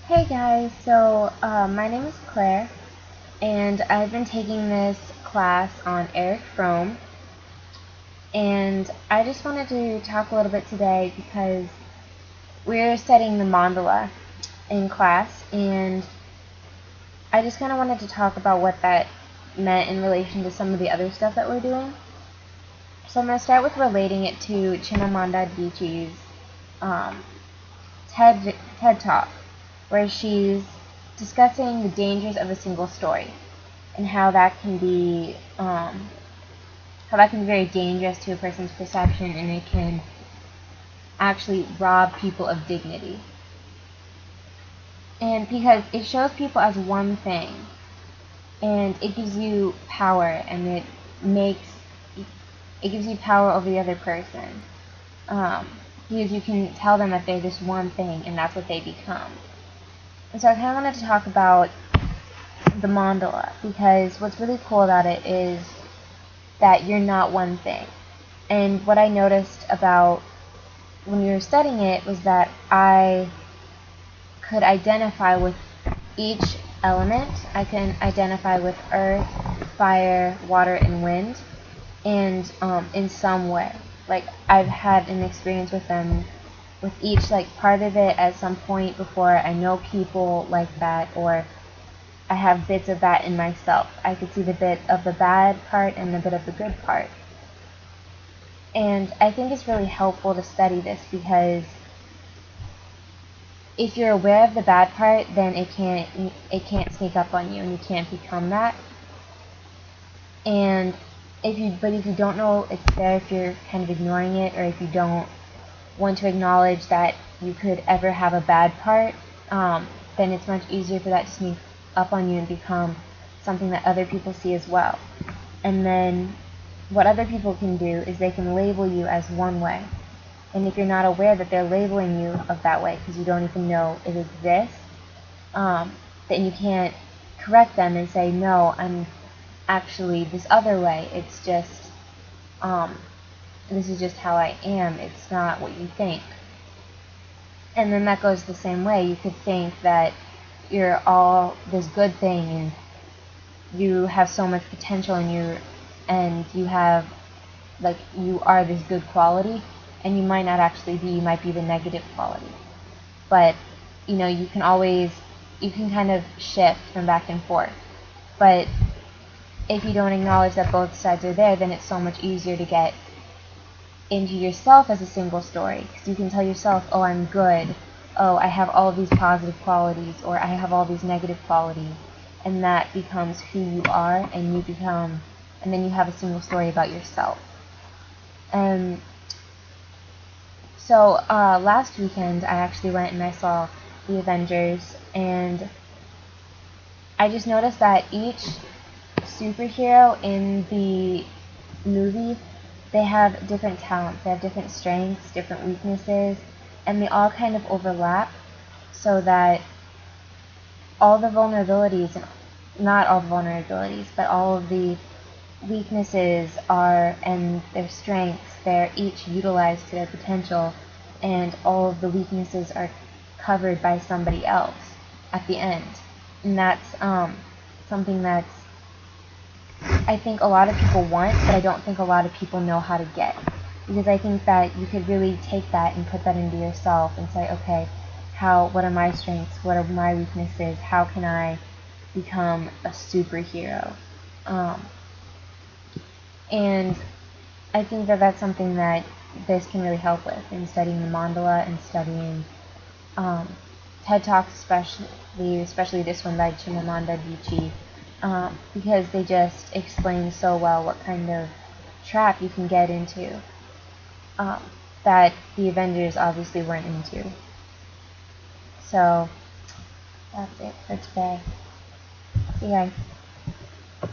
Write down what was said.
Hey guys, so my name is Claire, and I've been taking this class on Eric Fromm, and I just wanted to talk a little bit today because we're studying the mandala in class, and I just kind of wanted to talk about what that meant in relation to some of the other stuff that we're doing. So I'm going to start with relating it to Chimamanda Adichie's um, TED Talk, where she's discussing the dangers of a single story and how that can be very dangerous to a person's perception, and it can actually rob people of dignity. And because it shows people as one thing, and it gives you power, and it gives you power over the other person. Because you can tell them that they're this one thing, and that's what they become. And so I kind of wanted to talk about the mandala, because what's really cool about it is that you're not one thing. And what I noticed about when we were studying it was that I could identify with each element. I can identify with earth, fire, water, and wind, and in some way. Like, I've had an experience with them, with each part of it at some point before. I know people like that, or I have bits of that in myself. I could see the bit of the bad part and the bit of the good part. And I think it's really helpful to study this, because if you're aware of the bad part, then it can't sneak up on you, and you can't become that. And if you don't know it's there, if you're kind of ignoring it, or if you don't want to acknowledge that you could ever have a bad part, then it's much easier for that to sneak up on you and become something that other people see as well. And then what other people can do is they can label you as one way. And if you're not aware that they're labeling you of that way, because you don't even know it exists, then you can't correct them and say, no, I'm actually this other way. It's just, this is just how I am. It's not what you think. And then that goes the same way. You could think that you're all this good thing, and you have so much potential in you, and you are this good quality, and you might not actually be. You might be the negative quality. But you can kind of shift from back and forth. But if you don't acknowledge that both sides are there, then it's so much easier to get into yourself as a single story, because you can tell yourself, oh, I'm good, oh, I have all of these positive qualities, or I have all these negative qualities, and that becomes who you are, and then you have a single story about yourself. So last weekend I actually went and I saw the Avengers, and I just noticed that each superhero in the movie, they have different talents, they have different strengths, different weaknesses, and they all kind of overlap, so that all the vulnerabilities, not all the vulnerabilities, but all of the weaknesses and their strengths, they're each utilized to their potential, and all of the weaknesses are covered by somebody else at the end. And that's something that's, I think a lot of people want, but I don't think a lot of people know how to get. Because I think that you could really take that and put that into yourself and say, okay, what are my strengths? What are my weaknesses? How can I become a superhero? And I think that that's something that this can really help with in studying the mandala and studying TED Talks, especially this one by Chimamanda Adichie, because they just explain so well what kind of trap you can get into, that the Avengers obviously weren't into. So that's it for today. See you guys.